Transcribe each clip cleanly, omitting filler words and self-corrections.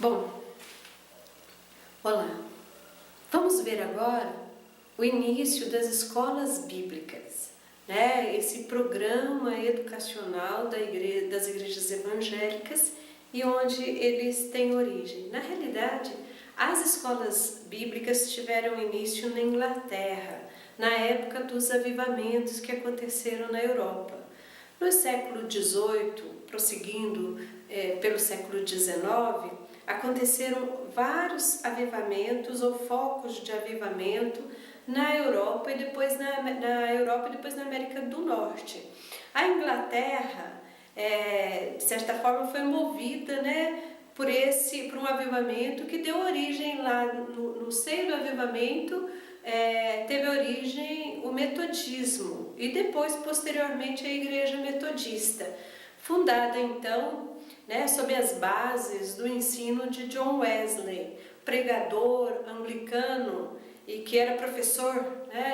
Bom, olá. Vamos ver agora o início das escolas bíblicas, né? Esse programa educacional das igrejas evangélicas e onde eles têm origem. Na realidade, as escolas bíblicas tiveram início na Inglaterra, na época dos avivamentos que aconteceram na Europa. No século XVIII, prosseguindo pelo século XIX, aconteceram vários avivamentos ou focos de avivamento na Europa e depois na América do Norte. A Inglaterra, de certa forma, foi movida, por um avivamento que deu origem lá no seio do avivamento. Teve origem o metodismo e depois, posteriormente, a Igreja Metodista, fundada então sob as bases do ensino de John Wesley, pregador anglicano e que era professor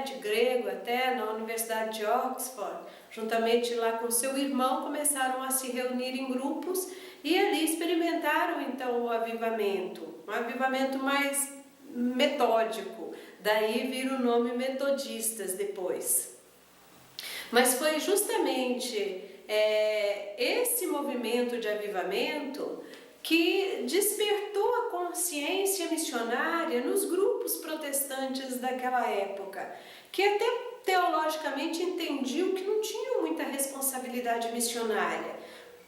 de grego até na Universidade de Oxford. Juntamente lá com seu irmão começaram a se reunir em grupos e ali experimentaram então o avivamento, um avivamento mais metódico. Daí vira o nome metodistas depois. Mas foi justamente esse movimento de avivamento que despertou a consciência missionária nos grupos protestantes daquela época, que até teologicamente entendiam que não tinham muita responsabilidade missionária,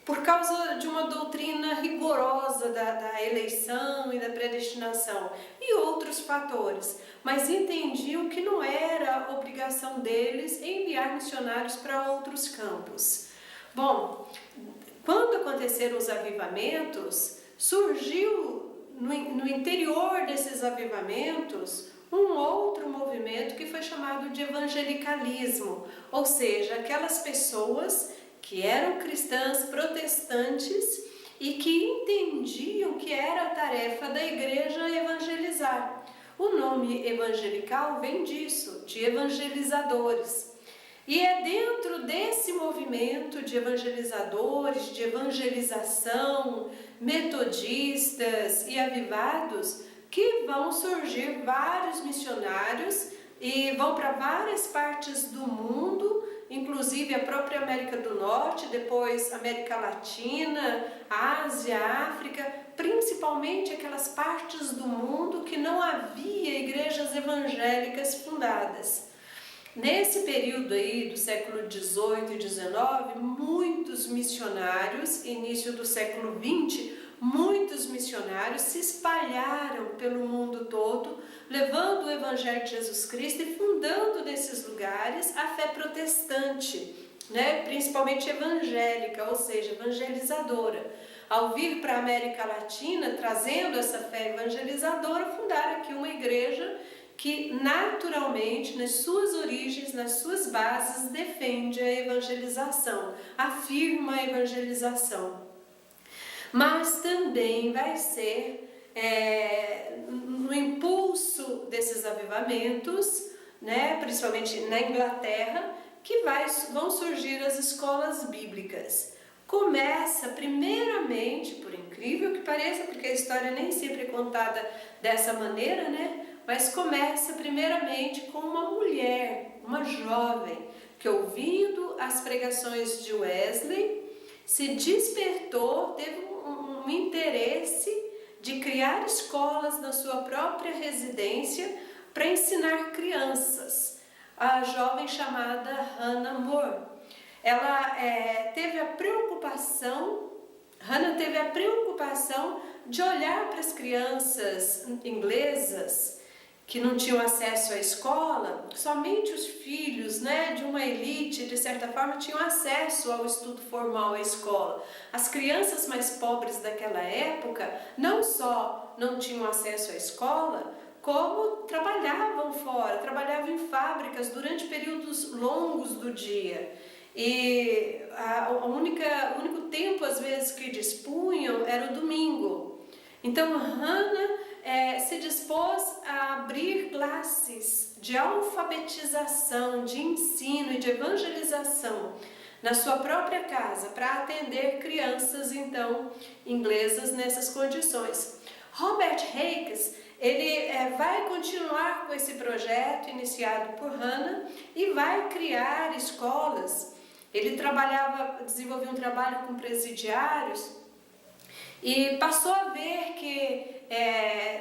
por causa de uma doutrina rigorosa da eleição e da predestinação e outros fatores, mas entendiam que não era obrigação deles enviar missionários para outros campos. Bom, quando aconteceram os avivamentos, surgiu no interior desses avivamentos um outro movimento que foi chamado de evangelicalismo, ou seja, aquelas pessoas que eram cristãs protestantes e que entendiam que era a tarefa da igreja evangelizar. O nome evangelical vem disso, de evangelizadores. E é dentro desse movimento de evangelizadores, de evangelização, metodistas e avivados, que vão surgir vários missionários e vão para várias partes do mundo, inclusive a própria América do Norte, depois América Latina, Ásia, África, principalmente aquelas partes do mundo que não havia igrejas evangélicas fundadas. Nesse período aí do século XVIII e XIX, muitos missionários, início do século XX, muitos missionários se espalharam pelo mundo todo, levando o Evangelho de Jesus Cristo e fundando nesses lugares a fé protestante, principalmente evangélica, ou seja, evangelizadora. Ao vir para a América Latina, trazendo essa fé evangelizadora, fundaram aqui uma igreja que naturalmente, nas suas origens, nas suas bases, defende a evangelização, afirma a evangelização. Mas também vai ser no impulso desses avivamentos, principalmente na Inglaterra, que vão surgir as escolas bíblicas. Começa primeiramente, por incrível que pareça, porque a história nem sempre é contada dessa maneira, mas começa primeiramente com uma mulher, uma jovem, que ouvindo as pregações de Wesley, se despertou, teve um interesse de criar escolas na sua própria residência para ensinar crianças. A jovem chamada Hannah More. Ela teve a preocupação de olhar para as crianças inglesas que não tinham acesso à escola. Somente os filhos de uma elite, de certa forma, tinham acesso ao estudo formal à escola. As crianças mais pobres daquela época não só não tinham acesso à escola, como trabalhavam fora, trabalhavam em fábricas durante períodos longos do dia. E o único tempo, às vezes, que dispunham era o domingo. Então, Hannah se dispôs a abrir classes de alfabetização, de ensino e de evangelização na sua própria casa para atender crianças então inglesas nessas condições. Robert Hakes, ele vai continuar com esse projeto iniciado por Hannah e vai criar escolas. Ele desenvolveu um trabalho com presidiários e passou a ver que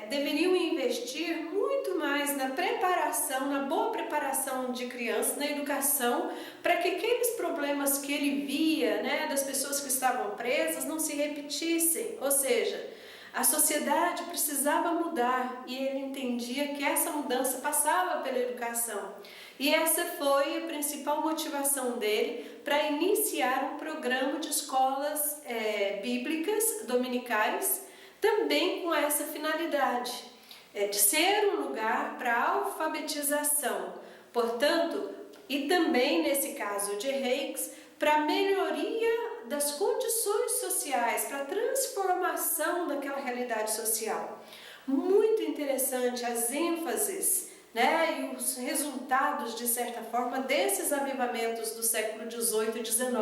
deveriam investir muito mais na preparação, na boa preparação de crianças, na educação, para que aqueles problemas que ele via, né, das pessoas que estavam presas não se repetissem. Ou seja, a sociedade precisava mudar e ele entendia que essa mudança passava pela educação. E essa foi a principal motivação dele para iniciar um programa de escolas bíblicas dominicais, também com essa finalidade, de ser um lugar para alfabetização. Portanto, e também nesse caso de Hakes, para melhoria das condições sociais, para a transformação daquela realidade social. Muito interessante as ênfases, né, e os resultados, de certa forma, desses avivamentos do século XVIII e XIX.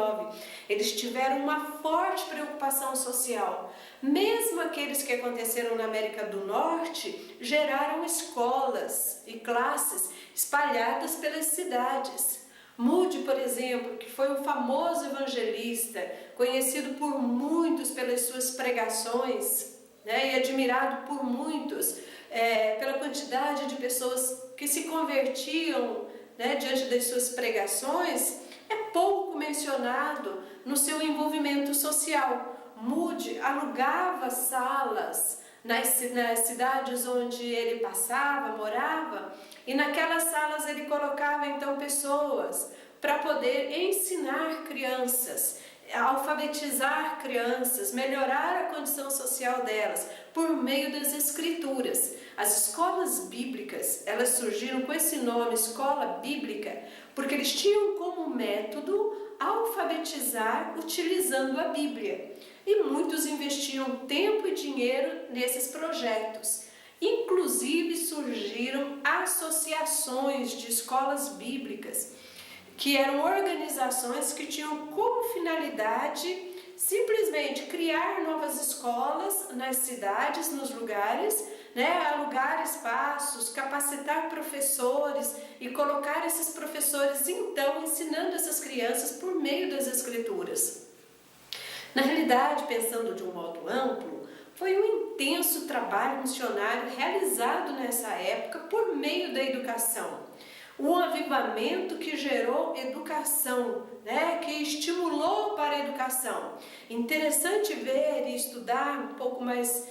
Eles tiveram uma forte preocupação social. Mesmo aqueles que aconteceram na América do Norte geraram escolas e classes espalhadas pelas cidades. Moody, por exemplo, que foi um famoso evangelista, conhecido por muitos pelas suas pregações, né, e admirado por muitos pela quantidade de pessoas que se convertiam, né, diante das suas pregações, é pouco mencionado no seu envolvimento social. Moody alugava salas nas cidades onde ele passava, morava, e naquelas salas ele colocava então pessoas para poder ensinar crianças, alfabetizar crianças, melhorar a condição social delas por meio das escrituras. As escolas bíblicas, elas surgiram com esse nome, escola bíblica, porque eles tinham como método alfabetizar utilizando a Bíblia. E muitos investiam tempo e dinheiro nesses projetos. Inclusive surgiram associações de escolas bíblicas, que eram organizações que tinham como finalidade simplesmente criar novas escolas nas cidades, nos lugares, né, alugar espaços, capacitar professores e colocar esses professores então ensinando essas crianças por meio das escrituras. Na realidade, pensando de um modo amplo, foi um intenso trabalho missionário realizado nessa época por meio da educação. Um avivamento que gerou educação, né, que estimulou para a educação. Interessante ver e estudar um pouco mais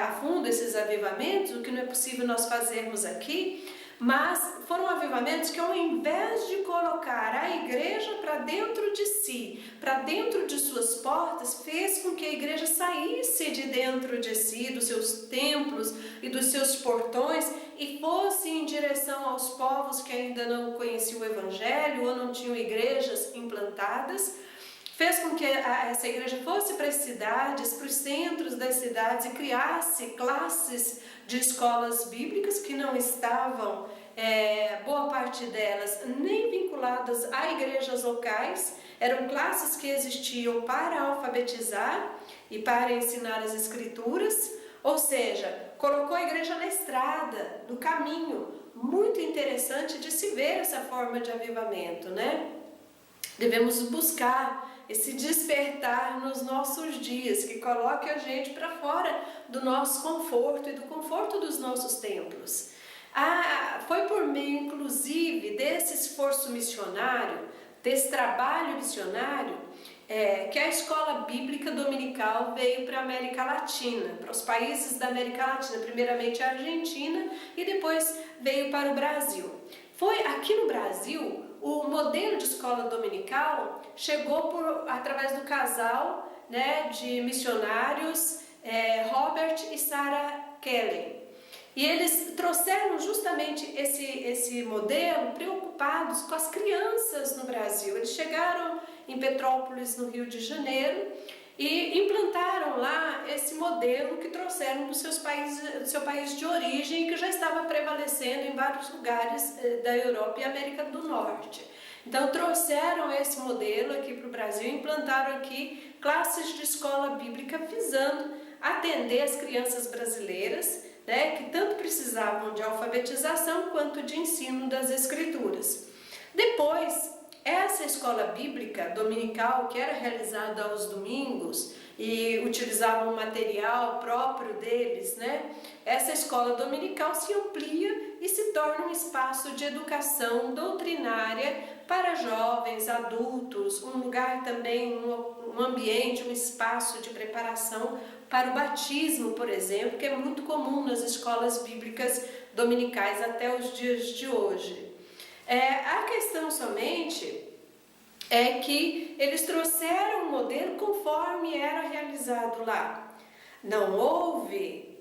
a fundo esses avivamentos, o que não é possível nós fazermos aqui, mas foram avivamentos que, ao invés de colocar a igreja para dentro de si, para dentro de suas portas, fez com que a igreja saísse de dentro de si, dos seus templos e dos seus portões, e fosse em direção aos povos que ainda não conheciam o Evangelho ou não tinham igrejas implantadas. Fez com que essa igreja fosse para as cidades, para os centros das cidades, e criasse classes de escolas bíblicas que não estavam, boa parte delas, nem vinculadas a igrejas locais. Eram classes que existiam para alfabetizar e para ensinar as escrituras, ou seja, colocou a igreja na estrada, no caminho. Muito interessante de se ver essa forma de avivamento, né? Devemos buscar esse despertar nos nossos dias, que coloque a gente para fora do nosso conforto e do conforto dos nossos templos. Foi por meio, inclusive, desse esforço missionário, desse trabalho missionário, que a escola bíblica dominical veio para a América Latina, para os países da América Latina, primeiramente a Argentina e depois veio para o Brasil. Foi aqui no Brasil, o modelo de escola dominical chegou através do casal, né, de missionários Robert e Sarah Kelly. E eles trouxeram justamente esse modelo preocupados com as crianças no Brasil. Eles chegaram em Petrópolis, no Rio de Janeiro, e implantaram lá esse modelo que trouxeram do seu país de origem, que já estava prevalecendo em vários lugares da Europa e América do Norte. Então trouxeram esse modelo aqui para o Brasil, implantaram aqui classes de escola bíblica visando atender as crianças brasileiras, né, que tanto precisavam de alfabetização quanto de ensino das escrituras. Depois, essa escola bíblica dominical, que era realizada aos domingos e utilizava um material próprio deles, né? Essa escola dominical se amplia e se torna um espaço de educação doutrinária para jovens, adultos, um lugar também, um ambiente, um espaço de preparação para o batismo, por exemplo, que é muito comum nas escolas bíblicas dominicais até os dias de hoje. A questão somente é que eles trouxeram o modelo conforme era realizado lá. Não houve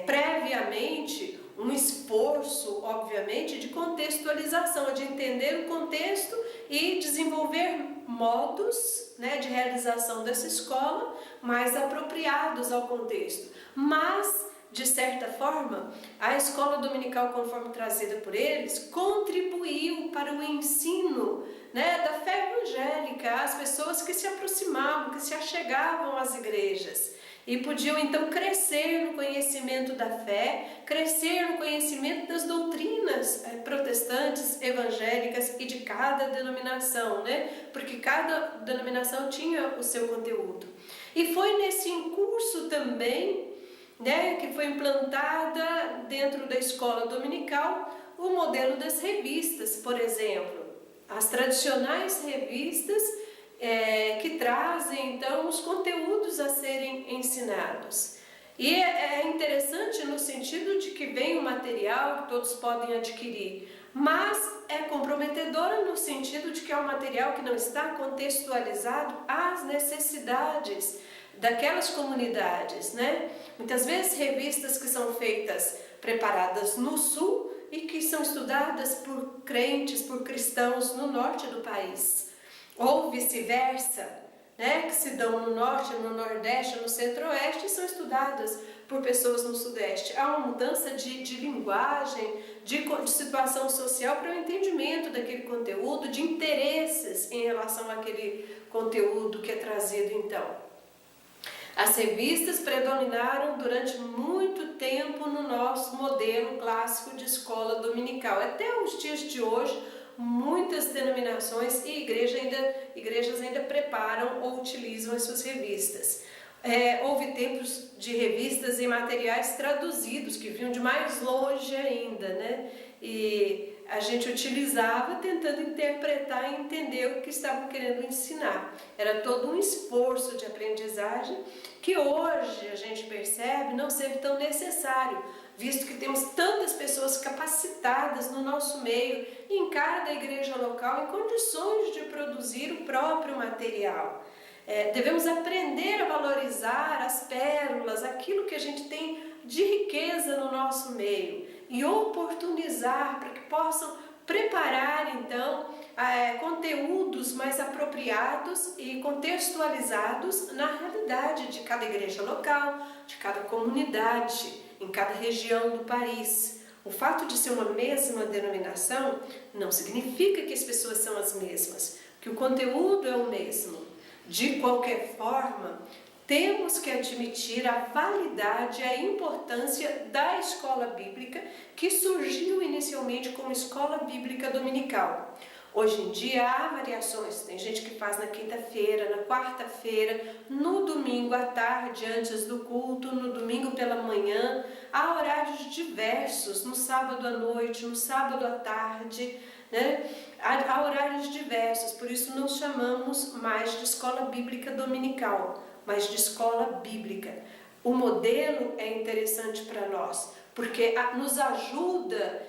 previamente um esforço, obviamente, de contextualização, de entender o contexto e desenvolver modos, né, de realização dessa escola mais apropriados ao contexto. Mas, de certa forma, a escola dominical, conforme trazida por eles, contribuiu para o ensino, né, da fé evangélica às pessoas que se aproximavam, que se achegavam às igrejas. E podiam então crescer no conhecimento da fé, crescer no conhecimento das doutrinas protestantes, evangélicas e de cada denominação, né? Porque cada denominação tinha o seu conteúdo. E foi nesse curso também, né, que foi implantada dentro da escola dominical o modelo das revistas, por exemplo. As tradicionais revistas que trazem então os conteúdos a serem ensinados. E é interessante no sentido de que vem um material que todos podem adquirir, mas é comprometedora no sentido de que é um material que não está contextualizado às necessidades daquelas comunidades, né? Muitas vezes revistas que são feitas, preparadas no sul e que são estudadas por crentes, por cristãos no norte do país. Ou vice-versa, né, que se dão no norte, no nordeste, no centro-oeste e são estudadas por pessoas no sudeste. Há uma mudança de linguagem, de situação social para o entendimento daquele conteúdo, de interesses em relação àquele conteúdo que é trazido então. As revistas predominaram durante muito tempo no nosso modelo clássico de escola dominical. Até os dias de hoje, muitas denominações e igrejas ainda preparam ou utilizam as suas revistas. Houve tempos de revistas e materiais traduzidos que vinham de mais longe ainda, né? E a gente utilizava tentando interpretar e entender o que estavam querendo ensinar. Era todo um esforço de aprendizagem que hoje a gente percebe não ser tão necessário, visto que temos tantas pessoas capacitadas no nosso meio e em cada igreja local em condições de produzir o próprio material. Devemos aprender a valorizar as pérolas, aquilo que a gente tem de riqueza no nosso meio e oportunizar para que possam preparar então conteúdos mais apropriados e contextualizados na realidade de cada igreja local, de cada comunidade, em cada região do país. O fato de ser uma mesma denominação não significa que as pessoas são as mesmas, que o conteúdo é o mesmo. De qualquer forma, temos que admitir a validade e a importância da escola bíblica que surgiu inicialmente como escola bíblica dominical. Hoje em dia há variações, tem gente que faz na quinta-feira, na quarta-feira, no domingo à tarde antes do culto, no domingo pela manhã, há horários diversos, no sábado à noite, no sábado à tarde, né? Há horários diversos, por isso não chamamos mais de escola bíblica dominical, mas de escola bíblica. O modelo é interessante para nós, porque nos ajuda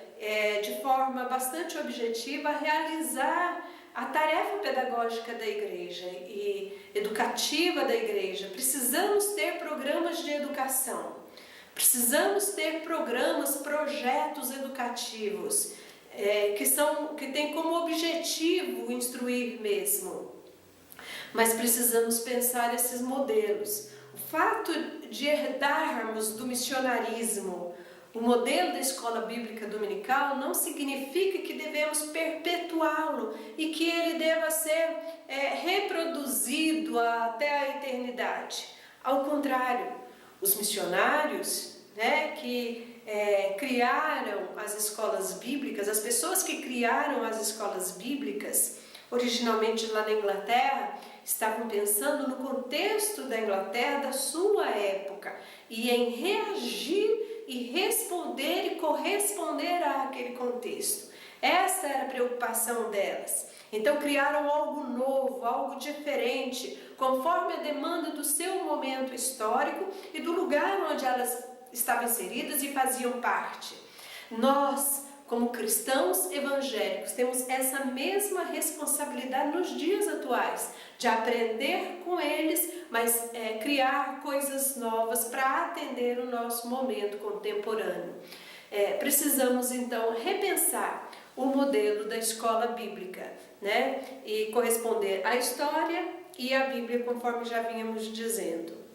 de forma bastante objetiva a realizar a tarefa pedagógica da igreja e educativa da igreja. Precisamos ter programas de educação, precisamos ter programas, projetos educativos que têm como objetivo instruir mesmo. Mas precisamos pensar esses modelos. O fato de herdarmos do missionarismo O modelo da escola bíblica dominical não significa que devemos perpetuá-lo e que ele deva ser reproduzido até a eternidade. Ao contrário, os missionários, que criaram as escolas bíblicas, as pessoas que criaram as escolas bíblicas, originalmente lá na Inglaterra, estavam pensando no contexto da Inglaterra, da sua época, e em reagir e responder e corresponder àquele contexto. Essa era a preocupação delas. Então criaram algo novo, algo diferente, conforme a demanda do seu momento histórico e do lugar onde elas estavam inseridas e faziam parte. Nós, como cristãos evangélicos, temos essa mesma responsabilidade nos dias atuais, de aprender com eles, mas criar coisas novas para atender o nosso momento contemporâneo. Precisamos então repensar o modelo da escola bíblica, e corresponder à história e à Bíblia, conforme já vínhamos dizendo.